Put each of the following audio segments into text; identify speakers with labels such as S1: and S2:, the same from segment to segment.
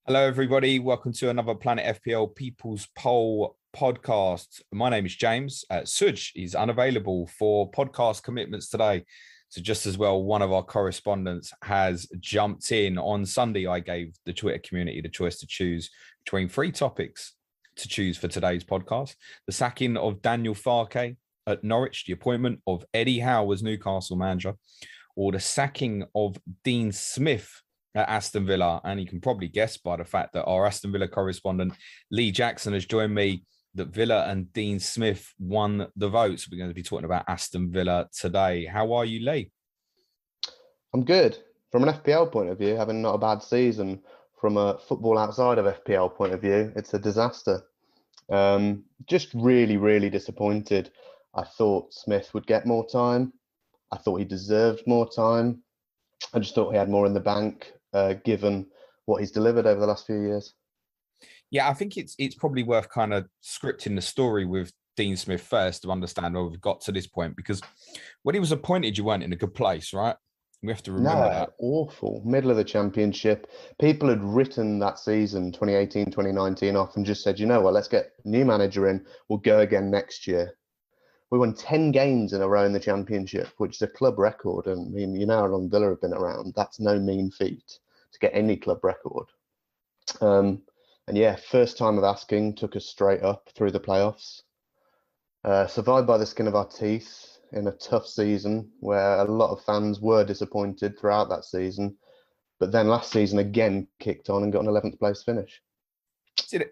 S1: Hello, everybody. Welcome to another Planet FPL People's Poll podcast. My name is James. Suj is unavailable for podcast commitments today. So just as well, one of our correspondents has jumped in. On Sunday, I gave the Twitter community the choice to choose between three topics to choose for today's podcast. The sacking of Daniel Farke at Norwich, the appointment of Eddie Howe as Newcastle manager, or the sacking of Dean Smith at Aston Villa. And you can probably guess by the fact that our Aston Villa correspondent Lee Jackson has joined me that Villa and Dean Smith won the votes. We're going to be talking about Aston Villa today. How are you, Lee?
S2: I'm good. From an FPL point of view, having not a bad season. From a football outside of FPL point of view, it's a disaster. Just really disappointed. I thought Smith would get more time. I thought he deserved more time. I just thought he had more in the bank, given what he's delivered over the last few years.
S1: Yeah, I think it's probably worth kind of scripting the story with Dean Smith first to understand how we've got to this point, because when he was appointed, you weren't in a good place, right? We have to remember that.
S2: Awful. Middle of the championship. People had written that season, 2018, 2019 off and just said, you know what, let's get a new manager in. We'll go again next year. We won 10 games in a row in the championship, which is a club record. And I mean, you know how long Villa have been around. That's no mean feat to get any club record. And yeah, first time of asking took us straight up through the playoffs. Survived by the skin of our teeth in a tough season where a lot of fans were disappointed throughout that season. But then last season again kicked on and got an 11th place finish.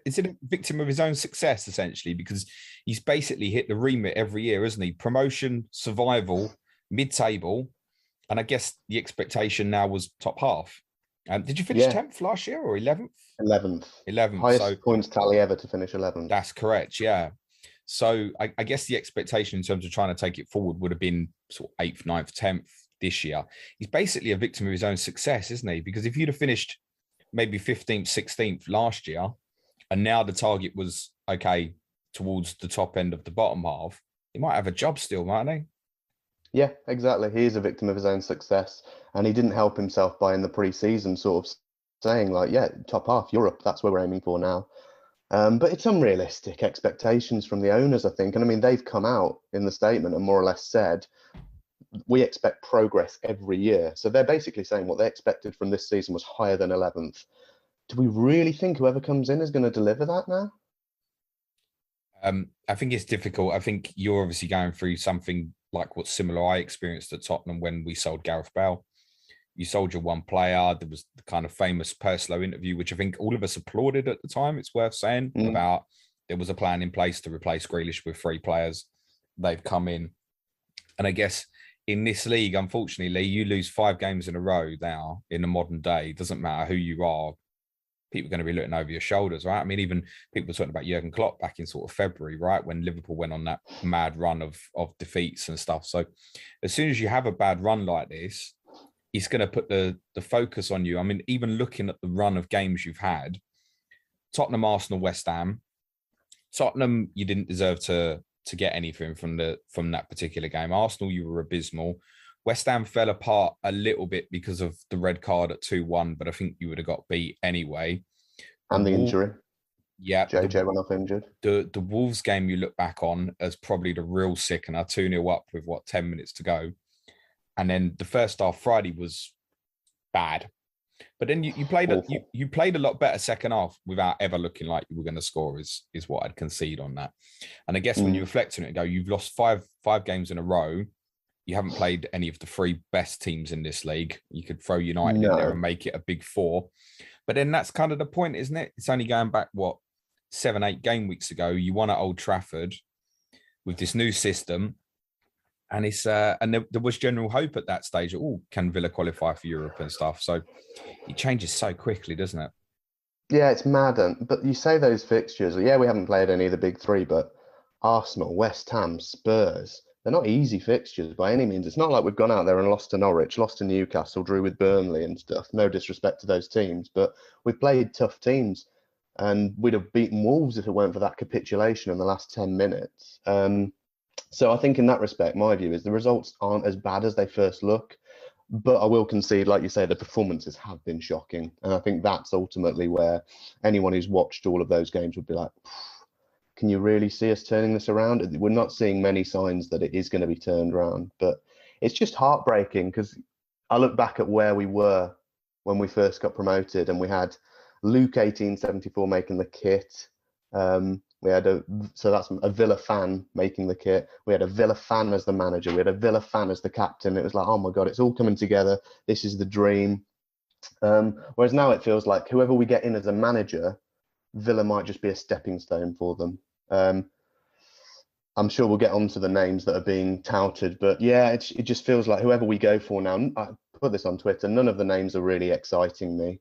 S1: Is it a victim of his own success, essentially? Because he's basically hit the remit every year, isn't he? Promotion, survival, mid-table. And I guess the expectation now was top half. Did you finish 10th last year or 11th?
S2: 11th.
S1: 11th.
S2: Highest points tally ever to finish 11th.
S1: That's correct, yeah. So I guess the expectation in terms of trying to take it forward would have been sort of 8th, 9th, 10th this year. He's basically a victim of his own success, isn't he? Because if you'd have finished maybe 15th, 16th last year, and now the target was, okay, towards the top end of the bottom half, he might have a job still, mightn't he?
S2: Yeah, exactly. He is a victim of his own success. And he didn't help himself by in the pre-season sort of saying like, yeah, top half, Europe, that's where we're aiming for now. But it's unrealistic expectations from the owners, I think. And I mean, they've come out in the statement and more or less said, we expect progress every year. So they're basically saying what they expected from this season was higher than 11th. Do we really think whoever comes in is going to deliver that now?
S1: I think it's difficult. I think you're obviously going through something like what's similar I experienced at Tottenham when we sold Gareth Bale. You sold your one player. There was the kind of famous Perslow interview, which I think all of us applauded at the time. It's worth saying about there was a plan in place to replace Grealish with 3 players. They've come in. And I guess in this league, unfortunately, you lose 5 games in a row now in the modern day. It doesn't matter who you are. People are going to be looking over your shoulders, right? I mean, even people were talking about Jurgen Klopp back in sort of February, right? When Liverpool went on that mad run of defeats and stuff. So as soon as you have a bad run like this, it's going to put the focus on you. I mean, even looking at the run of games you've had, Tottenham, Arsenal, West Ham. Tottenham, you didn't deserve to get anything from that particular game. Arsenal, you were abysmal. West Ham fell apart a little bit because of the red card at 2-1, but I think you would have got beat anyway.
S2: And the injury.
S1: Yeah.
S2: JJ went off injured.
S1: The Wolves game you look back on as probably the real sickener, 2-0 up with 10 minutes to go. And then the first half Friday was bad. But then you played you played a lot better second half without ever looking like you were going to score is what I'd concede on that. And I guess when you reflect on it and go, you've lost five games in a row. You haven't played any of the 3 best teams in this league. You could throw United in there and make it a big 4. But then that's kind of the point, isn't it? It's only going back, 7-8 game weeks ago. You won at Old Trafford with this new system. And it's and there was general hope at that stage. Can Villa qualify for Europe and stuff? So it changes so quickly, doesn't it?
S2: Yeah, it's mad. But you say those fixtures. Yeah, we haven't played any of the big 3, but Arsenal, West Ham, Spurs, they're not easy fixtures by any means. It's not like we've gone out there and lost to Norwich, lost to Newcastle, drew with Burnley and stuff. No disrespect to those teams, but we've played tough teams and we'd have beaten Wolves if it weren't for that capitulation in the last 10 minutes. So I think in that respect, my view is the results aren't as bad as they first look. But I will concede, like you say, the performances have been shocking. And I think that's ultimately where anyone who's watched all of those games would be like, can you really see us turning this around? We're not seeing many signs that it is going to be turned around. But it's just heartbreaking because I look back at where we were when we first got promoted, and we had Luke 1874 making the kit. We had so that's a Villa fan making the kit. We had a Villa fan as the manager. We had a Villa fan as the captain. It was like, oh my God, it's all coming together. This is the dream. Whereas now it feels like whoever we get in as a manager, Villa might just be a stepping stone for them. I'm sure we'll get onto the names that are being touted, but yeah, it just feels like whoever we go for now. I put this on Twitter. None of the names are really exciting me.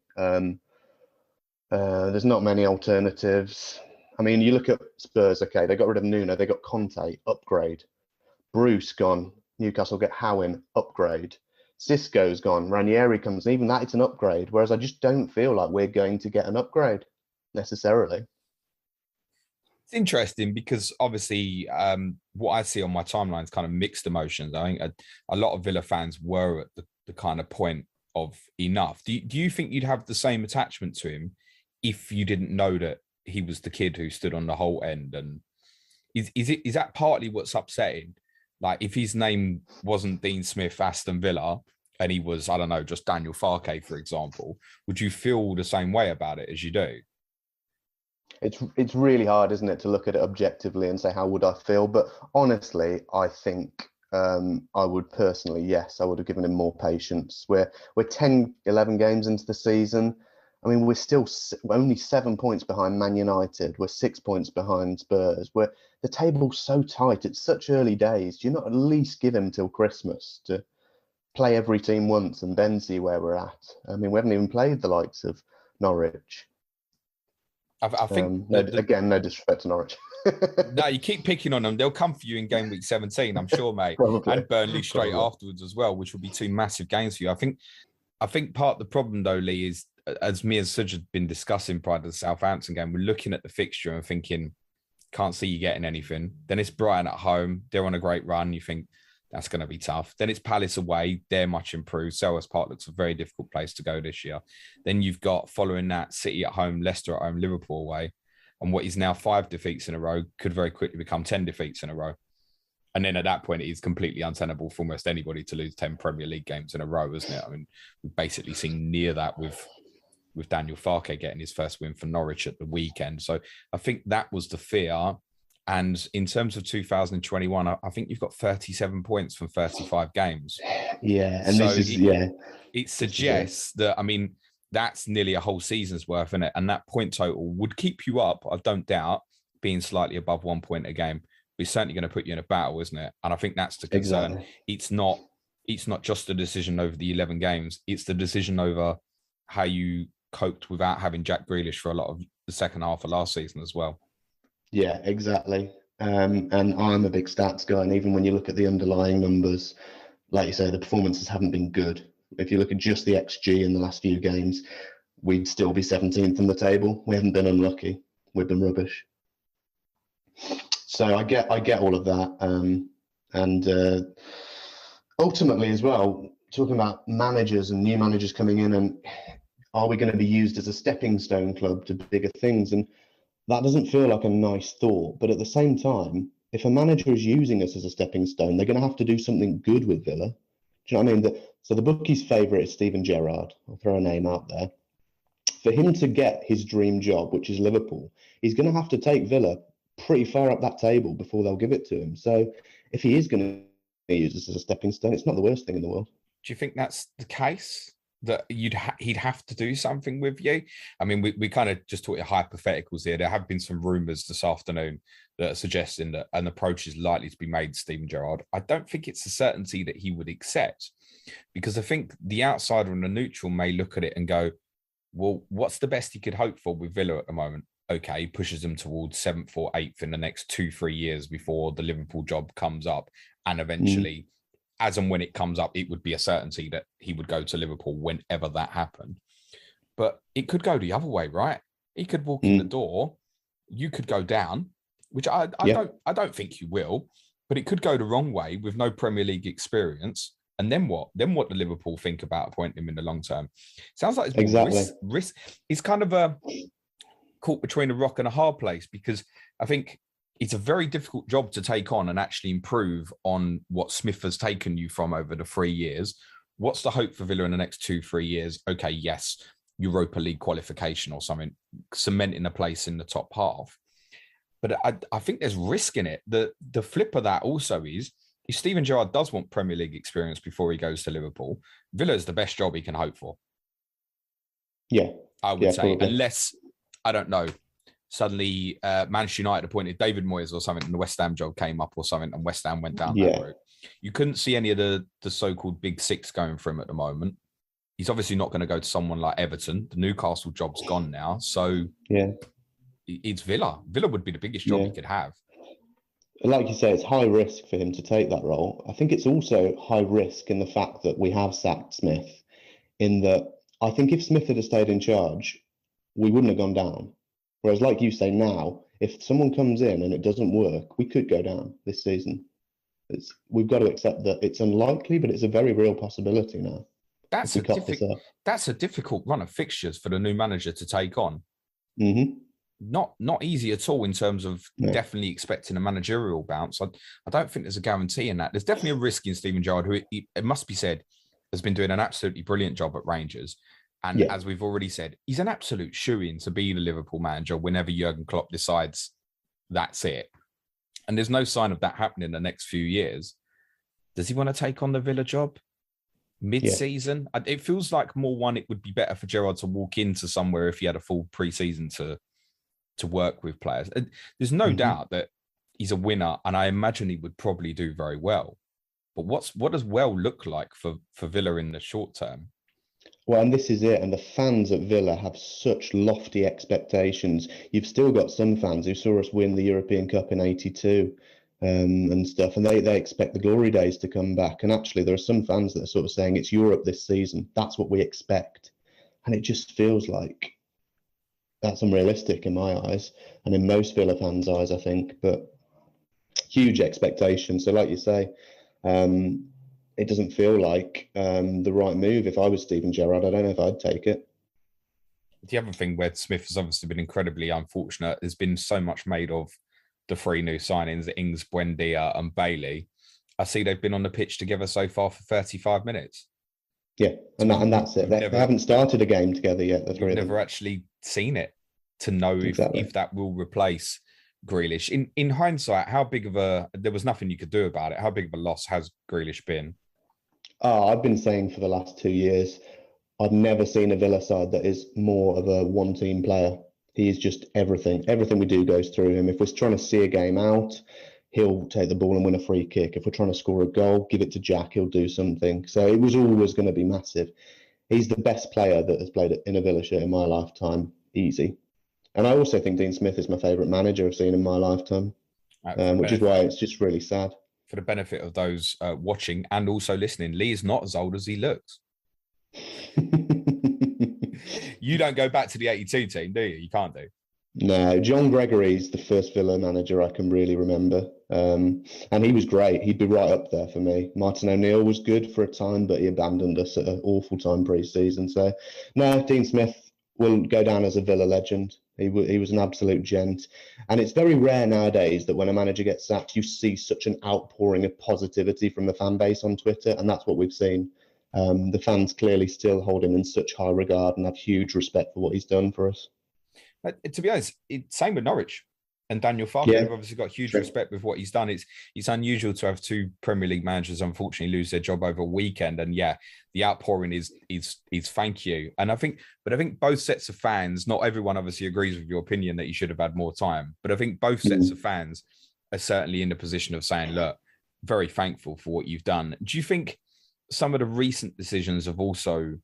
S2: There's not many alternatives. I mean, you look at Spurs, okay, they got rid of Nuno, they got Conte, upgrade. Bruce gone, Newcastle get Howen, upgrade. Cisco's gone, Ranieri comes, even that, it's an upgrade. Whereas I just don't feel like we're going to get an upgrade necessarily.
S1: It's interesting because obviously what I see on my timeline is kind of mixed emotions. I think a lot of Villa fans were at the kind of point of enough. Do you think you'd have the same attachment to him if you didn't know that he was the kid who stood on the whole end? And is that partly what's upsetting? Like if his name wasn't Dean Smith, Aston Villa, and he was, I don't know, just Daniel Farke, for example, would you feel the same way about it as you do?
S2: It's really hard, isn't it, to look at it objectively and say, how would I feel? But honestly, I think I would personally, yes, I would have given him more patience. We're 10, 11 games into the season. I mean, we're still only 7 points behind Man United. We're 6 points behind Spurs. The table's so tight. It's such early days. Do you not at least give him till Christmas to play every team once and then see where we're at? I mean, we haven't even played the likes of Norwich.
S1: I think
S2: no disrespect to Norwich.
S1: No, you keep picking on them. They'll come for you in game week 17, I'm sure, mate. And Burnley straight afterwards as well, which will be two massive games for you. I think part of the problem though, Lee, is as me and Suj had been discussing prior to the Southampton game, we're looking at the fixture and thinking, can't see you getting anything. Then it's Brighton at home. They're on a great run. You think that's going to be tough. Then it's Palace away. They're much improved. Selhurst Park looks a very difficult place to go this year. Then you've got, following that, City at home, Leicester at home, Liverpool away. And what is now 5 defeats in a row could very quickly become 10 defeats in a row. And then at that point, it is completely untenable for almost anybody to lose 10 Premier League games in a row, isn't it? I mean, we've basically seen near that with Daniel Farke getting his first win for Norwich at the weekend. So I think that was the fear. And in terms of 2021, I think you've got 37 points from 35 games.
S2: Yeah. And
S1: so it suggests that, I mean, that's nearly a whole season's worth, isn't it? And that point total would keep you up, I don't doubt, being slightly above 1 point a game. But it's certainly going to put you in a battle, isn't it? And I think that's the concern. Exactly. It's not just the decision over the 11 games. It's the decision over how you coped without having Jack Grealish for a lot of the second half of last season as well.
S2: Yeah, exactly. And I'm a big stats guy. And even when you look at the underlying numbers, like you say, the performances haven't been good. If you look at just the XG in the last few games, we'd still be 17th in the table. We haven't been unlucky. We've been rubbish. So I get all of that. And ultimately as well, talking about managers and new managers coming in, and are we going to be used as a stepping stone club to bigger things? And that doesn't feel like a nice thought. But at the same time, if a manager is using us as a stepping stone, they're going to have to do something good with Villa. Do you know what I mean? So the bookie's favourite is Steven Gerrard. I'll throw a name out there. For him to get his dream job, which is Liverpool, he's going to have to take Villa pretty far up that table before they'll give it to him. So if he is going to use this as a stepping stone, it's not the worst thing in the world.
S1: Do you think that's the case? That he'd have to do something with you? I mean, we kind of just talked hypotheticals here. There have been some rumours this afternoon that are suggesting that an approach is likely to be made to Steven Gerrard. I don't think it's a certainty that he would accept, because I think the outsider and the neutral may look at it and go, well, what's the best he could hope for with Villa at the moment? Okay, he pushes them towards 7th or 8th in the next 2-3 years before the Liverpool job comes up. And eventually, as and when it comes up, it would be a certainty that he would go to Liverpool whenever that happened. But it could go the other way, right? He could walk in the door, you could go down, which I don't think you will, but it could go the wrong way with no Premier League experience. And then what? Then what do Liverpool think about appointing him in the long term? Sounds like it's
S2: Exactly.
S1: risk. It's kind of a caught between a rock and a hard place, because I think it's a very difficult job to take on and actually improve on what Smith has taken you from over the 3 years. What's the hope for Villa in the next 2-3 years? Okay, yes, Europa League qualification or something, cementing a place in the top half. But I think there's risk in it. The flip of that also is, if Steven Gerrard does want Premier League experience before he goes to Liverpool, Villa is the best job he can hope for.
S2: Yeah.
S1: I would say,
S2: probably.
S1: Unless, I don't know, suddenly Manchester United appointed David Moyes or something and the West Ham job came up or something and West Ham went down that route. You couldn't see any of the so-called big six going for him at the moment. He's obviously not going to go to someone like Everton. The Newcastle job's gone now. So it's Villa. Villa would be the biggest job he could have.
S2: Like you say, it's high risk for him to take that role. I think it's also high risk in the fact that we have sacked Smith, in that I think if Smith had stayed in charge, we wouldn't have gone down. Whereas, like you say now, if someone comes in and it doesn't work, we could go down this season. We've got to accept that it's unlikely, but it's a very real possibility now.
S1: That's a difficult run of fixtures for the new manager to take on.
S2: Mm-hmm.
S1: Not easy at all in terms of definitely expecting a managerial bounce. I don't think there's a guarantee in that. There's definitely a risk in Steven Gerrard, who, it must be said, has been doing an absolutely brilliant job at Rangers. And as we've already said, he's an absolute shoo-in to be the Liverpool manager whenever Jurgen Klopp decides that's it. And there's no sign of that happening in the next few years. Does he want to take on the Villa job mid-season? It feels like more one, it would be better for Gerrard to walk into somewhere if he had a full pre-season to work with players. There's no doubt that he's a winner, and I imagine he would probably do very well. But what does well look like for Villa in the short term?
S2: Well, and this is it. And the fans at Villa have such lofty expectations. You've still got some fans who saw us win the European Cup in '82 and stuff, and they expect the glory days to come back. And actually, there are some fans that are sort of saying it's Europe this season. That's what we expect. And it just feels like that's unrealistic in my eyes, and in most Villa fans' eyes, I think. But huge expectations. So, like you say, it doesn't feel like the right move. If I was Steven Gerrard, I don't know if I'd take it.
S1: The other thing where Smith has obviously been incredibly unfortunate, there's been so much made of the 3 new signings, Ings, Buendia and Bailey. I see they've been on the pitch together so far for 35 minutes.
S2: Yeah, and that's it. They haven't started a game together yet, the 3 of them.
S1: We've never actually seen it to know if that will replace Grealish. In hindsight, how big of there was nothing you could do about it. How big of a loss has Grealish been?
S2: I've been saying for the last 2 years, I've never seen a Villa side that is more of a one-team player. He is just everything. Everything we do goes through him. If we're trying to see a game out, he'll take the ball and win a free kick. If we're trying to score a goal, give it to Jack, he'll do something. So it was always going to be massive. He's the best player that has played in a Villa shirt in my lifetime, easy. And I also think Dean Smith is my favourite manager I've seen in my lifetime, which is why it's just really sad.
S1: For the benefit of those watching and also listening, Lee is not as old as he looks. You don't go back to the 82 team, do you? You can't do.
S2: No, John Gregory's the first Villa manager I can really remember. And he was great. He'd be right up there for me. Martin O'Neill was good for a time, but he abandoned us at an awful time pre-season. So, no, Dean Smith will go down as a Villa legend. He was an absolute gent. And it's very rare nowadays that when a manager gets sacked, you see such an outpouring of positivity from the fan base on Twitter. And that's what we've seen. The fans clearly still hold him in such high regard and have huge respect for what he's done for us.
S1: To be honest, same with Norwich. And Daniel Farke, they've obviously got huge respect with what he's done. It's unusual to have 2 Premier League managers unfortunately lose their job over a weekend. And the outpouring is thank you. And I think both sets of fans, not everyone obviously agrees with your opinion that you should have had more time, but I think both sets of fans are certainly in the position of saying, look, very thankful for what you've done. Do you think some of the recent decisions have also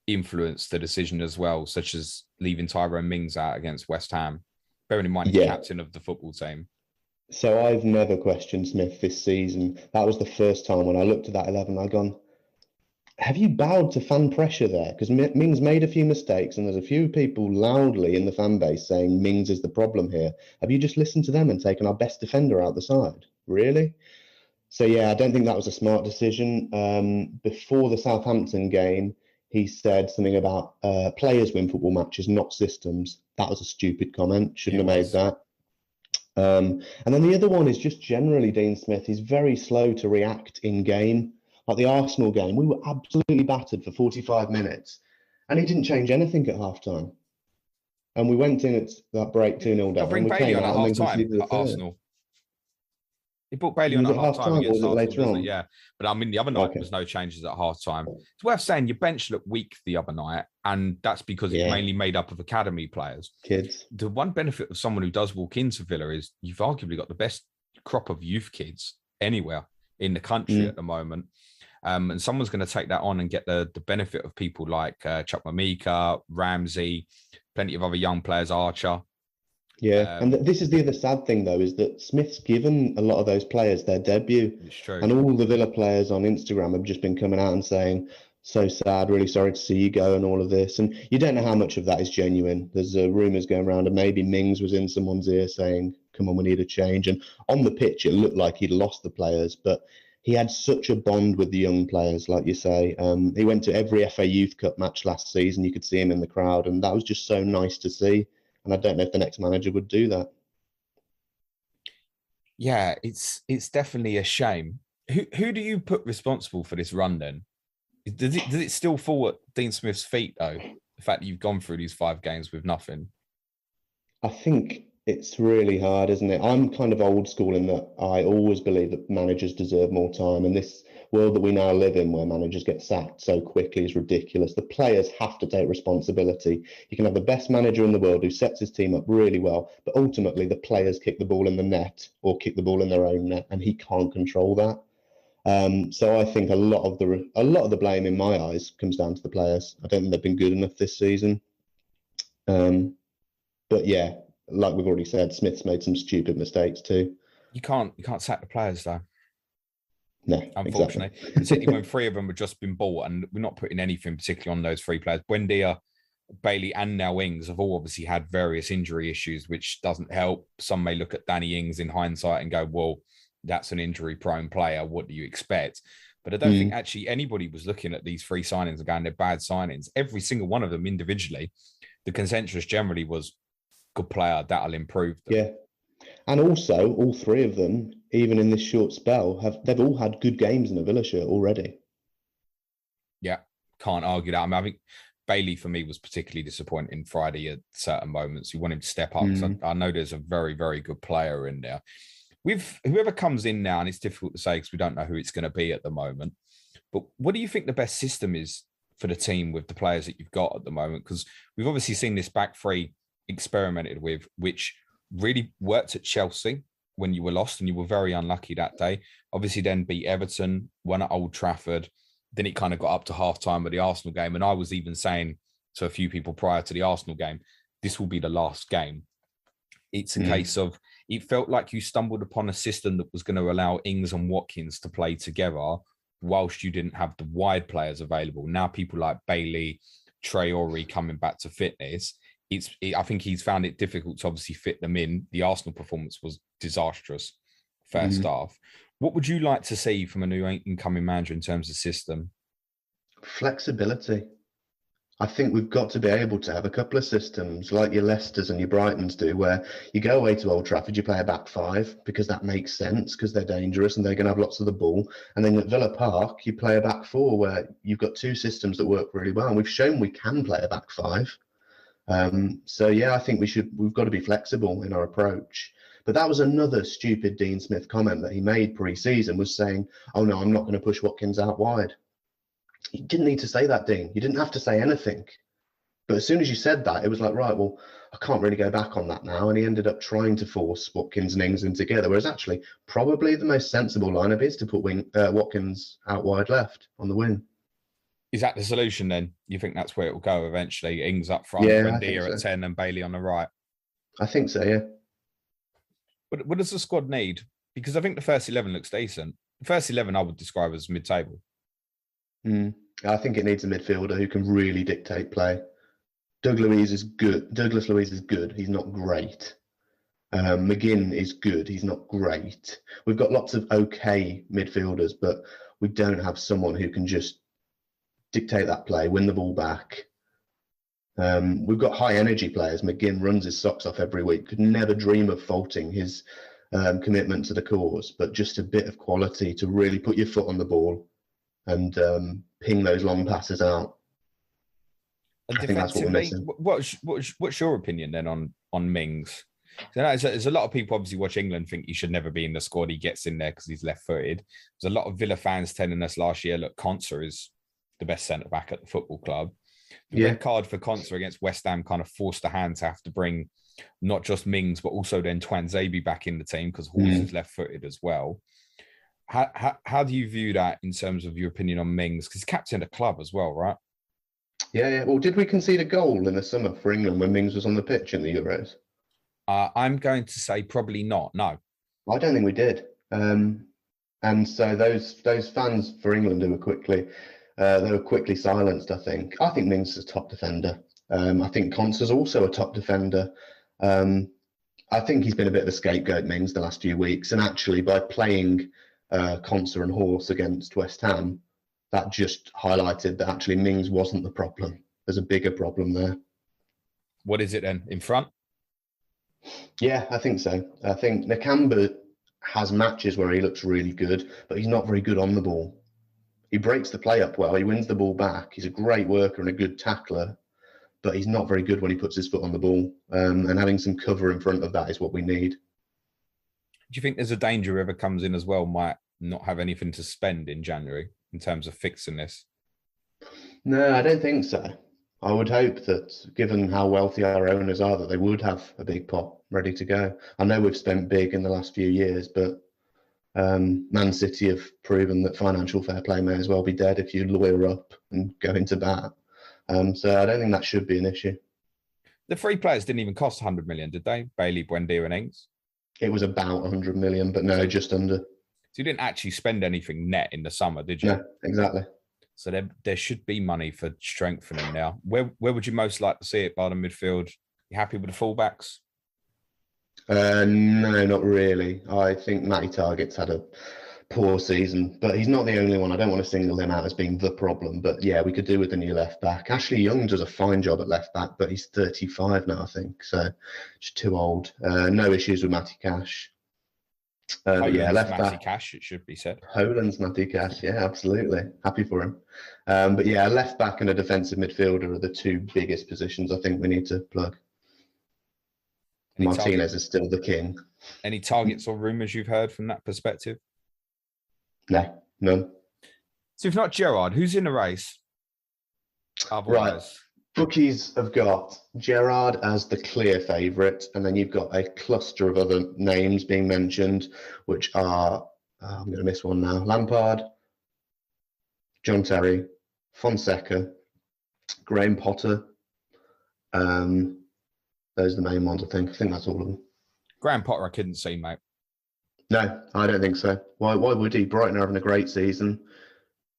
S1: influenced the decision as well, such as leaving Tyrone Mings out against West Ham? Bearing in mind he's captain of the football team.
S2: So I've never questioned Smith this season. That was the first time when I looked at that 11, I'd gone, have you bowed to fan pressure there? Because Mings made a few mistakes and there's a few people loudly in the fan base saying Mings is the problem here. Have you just listened to them and taken our best defender out the side? Really? So yeah, I don't think that was a smart decision. Before the Southampton game, he said something about players win football matches, not systems. That was a stupid comment. Shouldn't have made that. And then the other one is just generally Dean Smith. He's very slow to react in game. Like the Arsenal game, we were absolutely battered for 45 minutes, and he didn't change anything at half time. And we went in at that break 2-0
S1: They'll
S2: down.
S1: bring
S2: We
S1: Bailey
S2: came
S1: on at
S2: out and then
S1: half time
S2: conceded a
S1: at
S2: third.
S1: Arsenal. He brought Bailey on
S2: Was
S1: at
S2: it
S1: half time
S2: or
S1: against
S2: was it
S1: Arsenal,
S2: later
S1: doesn't
S2: on?
S1: it? Yeah. But I mean, the other night
S2: Okay.
S1: there was no changes at half time. It's worth saying your bench looked weak the other night, and that's because it's mainly made up of academy players.
S2: Kids.
S1: The one benefit of someone who does walk into Villa is you've arguably got the best crop of youth kids anywhere in the country at the moment. And someone's going to take that on and get the benefit of people like Chuck Mamika, Ramsey, plenty of other young players, Archer.
S2: Yeah, and this is the other sad thing, though, is that Smith's given a lot of those players their debut.
S1: It's true.
S2: And all the Villa players on Instagram have just been coming out and saying, so sad, really sorry to see you go and all of this. And you don't know how much of that is genuine. There's rumours going around, and maybe Mings was in someone's ear saying, come on, we need a change. And on the pitch, it looked like he'd lost the players, but he had such a bond with the young players, like you say. He went to every FA Youth Cup match last season. You could see him in the crowd, and that was just so nice to see. And I don't know if the next manager would do that.
S1: Yeah, it's definitely a shame. Who do you put responsible for this run then? Does it still fall at Dean Smith's feet though? The fact that you've gone through these 5 games with nothing.
S2: I think it's really hard, isn't it? I'm kind of old school in that I always believe that managers deserve more time. And this world that we now live in, where managers get sacked so quickly, is ridiculous. The players have to take responsibility. You can have the best manager in the world who sets his team up really well, but ultimately the players kick the ball in the net or kick the ball in their own net, and he can't control that. So I think a lot of the blame, in my eyes, comes down to the players. I don't think they've been good enough this season. But yeah, like we've already said, Smith's made some stupid mistakes too.
S1: You can't sack the players though.
S2: No,
S1: unfortunately,
S2: exactly.
S1: particularly when 3 of them have just been bought, and we're not putting anything particularly on those 3 players. Buendia, Bailey, and now Ings have all obviously had various injury issues, which doesn't help. Some may look at Danny Ings in hindsight and go, "Well, that's an injury-prone player. What do you expect?" But I don't think actually anybody was looking at these 3 signings and going, "They're bad signings." Every single one of them individually, the consensus generally was good player that'll improve them.
S2: Yeah. And also, all 3 of them, even in this short spell, they've all had good games in a Villa shirt already.
S1: Yeah, can't argue that. I mean, I think Bailey for me was particularly disappointing Friday at certain moments. You want him to step up. I know there's a very, very good player in there. With whoever comes in now, and it's difficult to say because we don't know who it's going to be at the moment. But what do you think the best system is for the team with the players that you've got at the moment? Because we've obviously seen this back 3 experimented with, which really worked at Chelsea when you were lost and you were very unlucky that day. Obviously then beat Everton, won at Old Trafford. Then it kind of got up to half-time with the Arsenal game. And I was even saying to a few people prior to the Arsenal game, this will be the last game. It's a case of, it felt like you stumbled upon a system that was going to allow Ings and Watkins to play together whilst you didn't have the wide players available. Now people like Bailey, Traore coming back to fitness, I think he's found it difficult to obviously fit them in. The Arsenal performance was disastrous first half. What would you like to see from a new incoming manager in terms of system?
S2: Flexibility. I think we've got to be able to have a couple of systems like your Leicesters and your Brightons do, where you go away to Old Trafford, you play a back 5 because that makes sense because they're dangerous and they're going to have lots of the ball. And then at Villa Park, you play a back 4 where you've got 2 systems that work really well. And we've shown we can play a back 5. So yeah, I think we've got to be flexible in our approach. But that was another stupid Dean Smith comment that he made pre-season, was saying, "Oh no, I'm not going to push Watkins out wide." You didn't need to say that, Dean. You didn't have to say anything. But as soon as you said that, it was like, right, well, I can't really go back on that now. And he ended up trying to force Watkins and Ings in together, whereas actually probably the most sensible lineup is to put Watkins out wide left on the wing.
S1: Is that the solution then? You think that's where it will go eventually? Ings up front, Buendia at 10 and Bailey on the right?
S2: I think so, yeah.
S1: But what does the squad need? Because I think the first 11 looks decent. The first 11 I would describe as mid-table.
S2: I think it needs a midfielder who can really dictate play. Douglas Luiz is good. He's not great. McGinn is good. He's not great. We've got lots of okay midfielders, but we don't have someone who can just dictate that play, win the ball back. We've got high energy players. McGinn runs his socks off every week. Could never dream of faulting his commitment to the cause, but just a bit of quality to really put your foot on the ball and ping those long passes out.
S1: And
S2: I think that's what we're missing.
S1: What's your opinion then on Mings? So there's a lot of people obviously watch England think he should never be in the squad. He gets in there because he's left-footed. There's a lot of Villa fans telling us last year, look, Konsa is the best centre-back at the football club. The red card for Konsa against West Ham kind of forced the hand to have to bring not just Mings, but also then Twanzebe back in the team because Horse is left-footed as well. How do you view that in terms of your opinion on Mings? Because he's captain of the club as well, right?
S2: Yeah. Well, did we concede a goal in the summer for England when Mings was on the pitch in the Euros?
S1: I'm going to say probably not. No,
S2: I don't think we did. And so those fans for England who were quickly silenced. I think Mings is a top defender. I think Konsa's also a top defender. I think he's been a bit of a scapegoat, Mings, the last few weeks. And actually, by playing Konsa and Horse against West Ham, that just highlighted that actually Mings wasn't the problem. There's a bigger problem there.
S1: What is it then? In front?
S2: Yeah, I think so. I think Nakamba has matches where he looks really good, but he's not very good on the ball. He breaks the play up well. He wins the ball back. He's a great worker and a good tackler, but he's not very good when he puts his foot on the ball. And having some cover in front of that is what we need.
S1: Do you think there's a danger whoever comes in as well might not have anything to spend in January in terms of fixing this?
S2: No, I don't think so. I would hope that, given how wealthy our owners are, that they would have a big pot ready to go. I know we've spent big in the last few years, but Man City have proven that financial fair play may as well be dead if you lawyer up and go into bat. So I don't think that should be an issue.
S1: The three players didn't even cost 100 million, did they? Bailey, Buendia and Ings?
S2: It was about 100 million, but no, just under.
S1: So you didn't actually spend anything net in the summer, did you?
S2: No, exactly.
S1: So there should be money for strengthening now. Where would you most like to see it by the midfield? You happy with the fullbacks?
S2: No, not really. I think Matty Targett's had a poor season, but he's not the only one. I don't want to single him out as being the problem, but yeah, we could do with the new left back. Ashley Young does a fine job at left back, but he's 35 now, I think, so just too old. No issues with Matty Cash.
S1: Yeah, left back. Cash, it should be said.
S2: Poland's Matty Cash, yeah, absolutely. Happy for him. But yeah, left back and a defensive midfielder are the two biggest positions I think we need to plug. Martinez is still the king.
S1: Any targets or rumours you've heard from that perspective?
S2: No, none.
S1: So if not Gerrard, who's in the race? Otherwise.
S2: Right. Bookies have got Gerrard as the clear favourite, and then you've got a cluster of other names being mentioned, which are, I'm going to miss one now, Lampard, John Terry, Fonseca, Graham Potter. Those are the main ones, I think. I think that's all of them.
S1: Graham Potter, I couldn't see, mate.
S2: No, I don't think so. Why would he? Brighton are having a great season.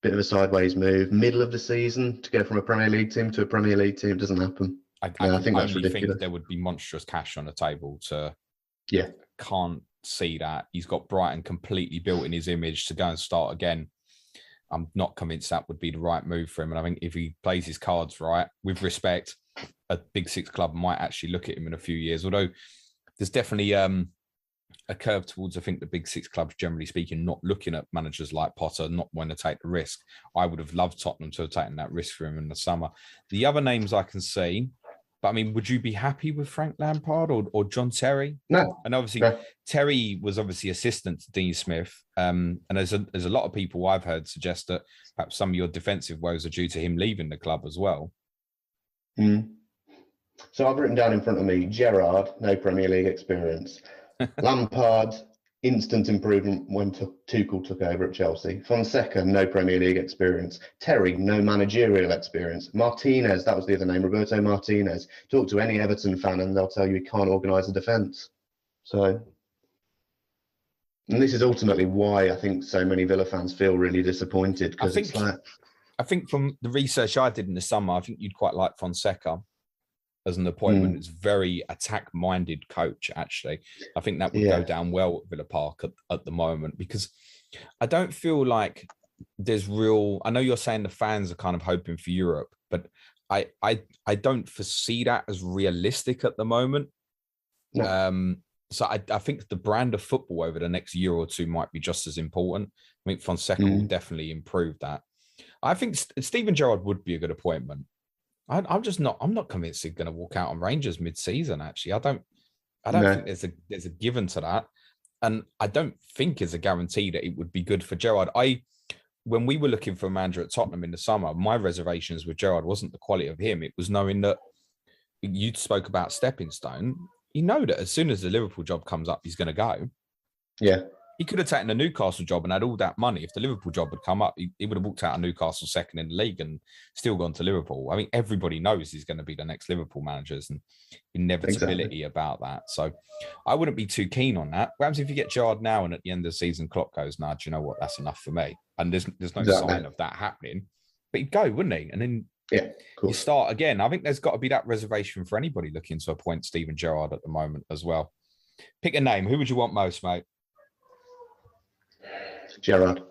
S2: Bit of a sideways move. Middle of the season to go from a Premier League team to a Premier League team doesn't happen.
S1: I think that's ridiculous. Think there would be monstrous cash on the table to...
S2: Yeah.
S1: Can't see that. He's got Brighton completely built in his image to go and start again. I'm not convinced that would be the right move for him. And I think if he plays his cards right, with respect, a Big Six club might actually look at him in a few years. Although there's definitely a curve towards, I think, the Big Six clubs, generally speaking, not looking at managers like Potter, not wanting to take the risk. I would have loved Tottenham to have taken that risk for him in the summer. The other names I can see, but I mean, would you be happy with Frank Lampard or John Terry?
S2: No.
S1: And obviously, no. Terry was obviously assistant to Dean Smith. And there's a lot of people I've heard suggest that perhaps some of your defensive woes are due to him leaving the club as well.
S2: So I've written down in front of me, Gerrard, no Premier League experience. Lampard, instant improvement when Tuchel took over at Chelsea. Fonseca, no Premier League experience. Terry, no managerial experience. Martinez, that was the other name, Roberto Martinez. Talk to any Everton fan and they'll tell you he can't organise a defence. So, and this is ultimately why I think so many Villa fans feel really disappointed, because it's like...
S1: I think from the research I did in the summer, I think you'd quite like Fonseca as an appointment. It's very attack-minded coach, actually. I think that would go down well at Villa Park at the moment, because I don't feel like there's real... I know you're saying the fans are kind of hoping for Europe, but I don't foresee that as realistic at the moment. No. So I think the brand of football over the next year or two might be just as important. I think Fonseca will definitely improve that. I think Steven Gerrard would be a good appointment. I'm not convinced he's going to walk out on Rangers mid-season, actually. I don't think there's a given to that. And I don't think it's a guarantee that it would be good for Gerrard. When we were looking for a manager at Tottenham in the summer, my reservations with Gerrard wasn't the quality of him. It was knowing that you spoke about stepping stone. You know that as soon as the Liverpool job comes up, he's going to go.
S2: Yeah.
S1: He could have taken the Newcastle job and had all that money. If the Liverpool job had come up, he would have walked out of Newcastle second in the league and still gone to Liverpool. I mean, everybody knows he's going to be the next Liverpool manager. There's an inevitability about that. So I wouldn't be too keen on that. What happens if you get Gerrard now and at the end of the season, clock goes, nah, do you know what? That's enough for me. And there's no sign of that happening. But he'd go, wouldn't he? And then you start again. I think there's got to be that reservation for anybody looking to appoint Steven Gerrard at the moment as well. Pick a name. Who would you want most, mate?
S2: Gerrard.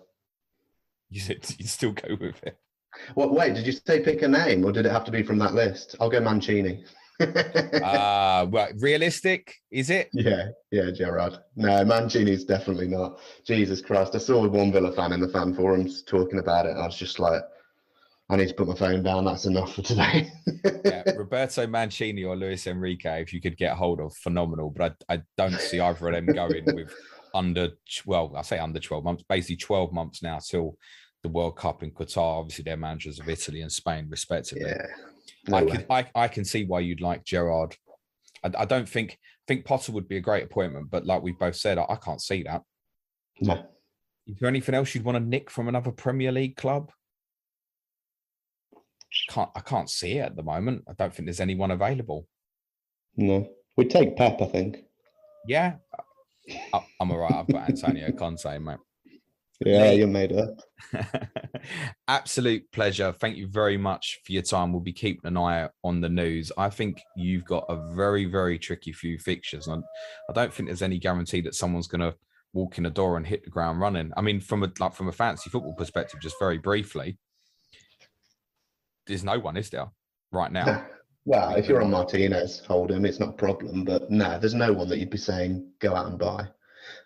S1: You still go with it?
S2: Well, wait, did you say pick a name, or did it have to be from that list? I'll go Mancini.
S1: Right. Realistic, is it?
S2: Yeah, Gerrard. No, Mancini's definitely not. Jesus Christ. I saw one Villa fan in the fan forums talking about it. I was just like, I need to put my phone down. That's enough for today.
S1: Roberto Mancini or Luis Enrique, if you could get hold of, phenomenal. But I don't see either of them going with under 12 months, basically 12 months now till the World Cup in Qatar. Obviously, they're managers of Italy and Spain, respectively.
S2: Yeah.
S1: I can see why you'd like Gerrard. I think Potter would be a great appointment, but like we both said, I can't see that.
S2: No.
S1: Is there anything else you'd want to nick from another Premier League club? I can't see it at the moment. I don't think there's anyone available.
S2: No. We'd take Pep, I think.
S1: Yeah. I'm all right. I've got Antonio Conte, mate.
S2: Yeah, you're made up.
S1: Absolute pleasure. Thank you very much for your time. We'll be keeping an eye on the news. I think you've got a very, very tricky few fixtures. And I don't think there's any guarantee that someone's going to walk in the door and hit the ground running. I mean, from a fantasy football perspective, just very briefly, there's no one, is there, right now?
S2: Well, if you're on Martinez, hold him. It's not a problem. But no, there's no one that you'd be saying, go out and buy.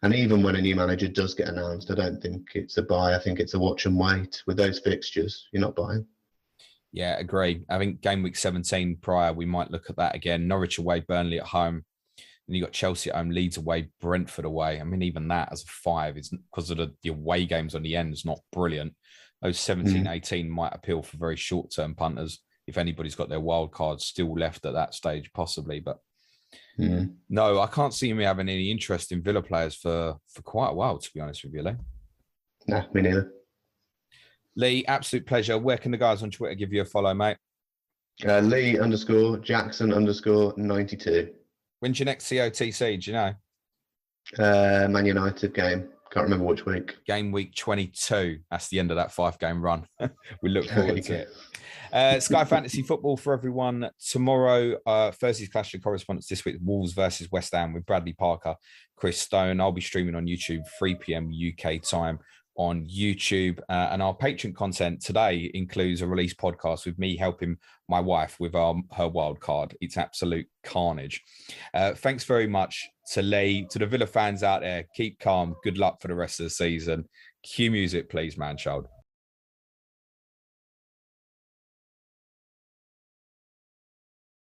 S2: And even when a new manager does get announced, I don't think it's a buy. I think it's a watch and wait. With those fixtures, you're not buying.
S1: Yeah, agree. I think game week 17 prior, we might look at that again. Norwich away, Burnley at home. And you got Chelsea at home, Leeds away, Brentford away. I mean, even that as a 5 is because of the away games on the end is not brilliant. Those 17, 18 might appeal for very short-term punters. If anybody's got their wild cards still left at that stage, possibly. But no, I can't see me having any interest in Villa players for quite a while, to be honest with you, Lee.
S2: Nah, me neither.
S1: Lee, absolute pleasure. Where can the guys on Twitter give you a follow, mate?
S2: Lee_Jackson_92.
S1: When's your next COTC? Do you know?
S2: Man United game. Can't remember which week.
S1: Game week 22. That's the end of that 5-game run. We look forward to it. Sky Fantasy Football for everyone tomorrow. Thursday's clash of correspondents this week: Wolves versus West Ham with Bradley Parker, Chris Stone. I'll be streaming on YouTube 3 p.m. UK time on YouTube. And our Patreon content today includes a release podcast with me helping my wife with her wild card. It's absolute carnage. Thanks very much to Lee, to the Villa fans out there. Keep calm. Good luck for the rest of the season. Cue music, please, man child.